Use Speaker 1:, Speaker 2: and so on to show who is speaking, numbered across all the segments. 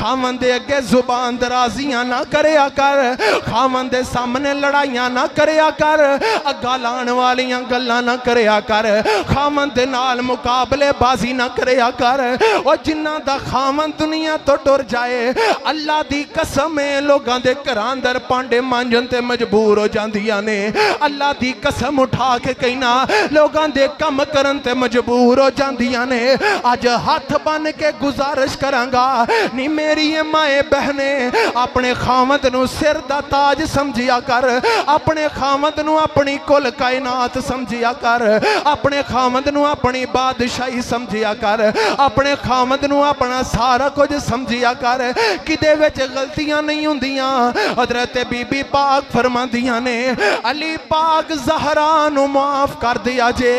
Speaker 1: खामन दे अगे जुबान दराजियां ना करया कर, खामन दे सामने लड़ाइयां ना करया कर, अग्गा लाण वालियां गल्लां ना करया कर, खामन दे नाल मुकाबलेबाजी ना करया कर। और जिन्हां दा खामन दुनिया तो टुर जाए, अल्लाह दी कसम है लोगां दे घरां अंदर भांडे मांजन ते मजबूर हो जांदियां ने। अल्लाह दी कसम उठा के कहना लोगां दे कम करन ते मजबूर हो जांदियां ने। अज हाथ बन के गुजारिश करांगा नी मेरी माए बहने, अपने खामद नू सिर दा ताज समझिया कर, अपने खामद नू अपनी कुल कायनात समझिया कर, अपने खामद नू अपनी बादशाही समझिया कर, अपने खामद नू अपना सारा कुछ समझिया कर। किदे विच गलतियां नहीं हुंदियां। हजरत बीबी पाक फरमांदियां ने अली पाक ज़हरा नू माफ कर दिया जे।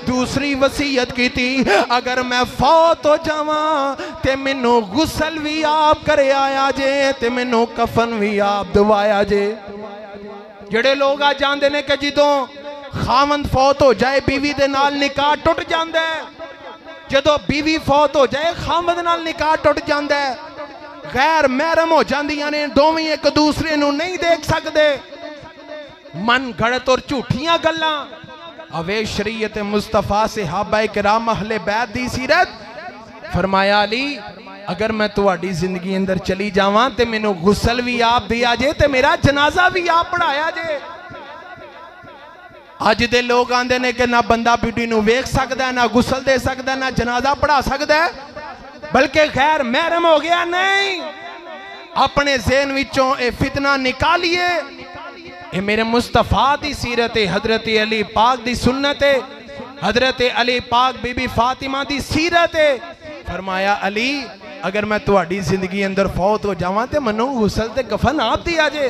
Speaker 1: दूसरी वसीयत की थी अगर मैं फौत हो जावां ते मैनू गुसल भी आप करे आया जे ते मैनू कफन भी आप दवाया जे। जेड़े लोग आ जांदे ने कि जदों खावंद फौत हो जाए बीवी दे नाल निकाह टुट जांदा है, जदों बीवी फौत हो जाए खावंद नाल निकाह टुट जांदा है, गैर महरम हो जांदियां ने, दोवें एक दूसरे नू नहीं देख सकते। मन गढ़त और झूठियां गल्लां अवे शरीयत मुस्तफा सहाबा किराम अहले बैत दी सीरत। फरमाया अली अगर मैं तुहाडी जिंदगी अंदर चली जावां ते मैनू गुसल भी आप दिया जे ते मेरा जनाजा भी आप पढ़ाया जे। अज दे लोग आंदे ने कि ना बंदा बीडी नू वेख सकदा, ना गुसल दे सकदा, ना जनाजा पढ़ा सकदा, बल्कि गैर महरम हो गया। नहीं, अपने ज़हन विचों ए फितना निकालिए। ये मेरे मुस्तफा दी सीरत है, हजरत अली पाक दी सुन्नत है, हजरत अली पाक बीबी फातिमा दी सीरत है। फरमाया अली अगर मैं तुहाडी जिंदगी अंदर फौत हो जावां ते मनो गुसल ते कफन आप दिया जे।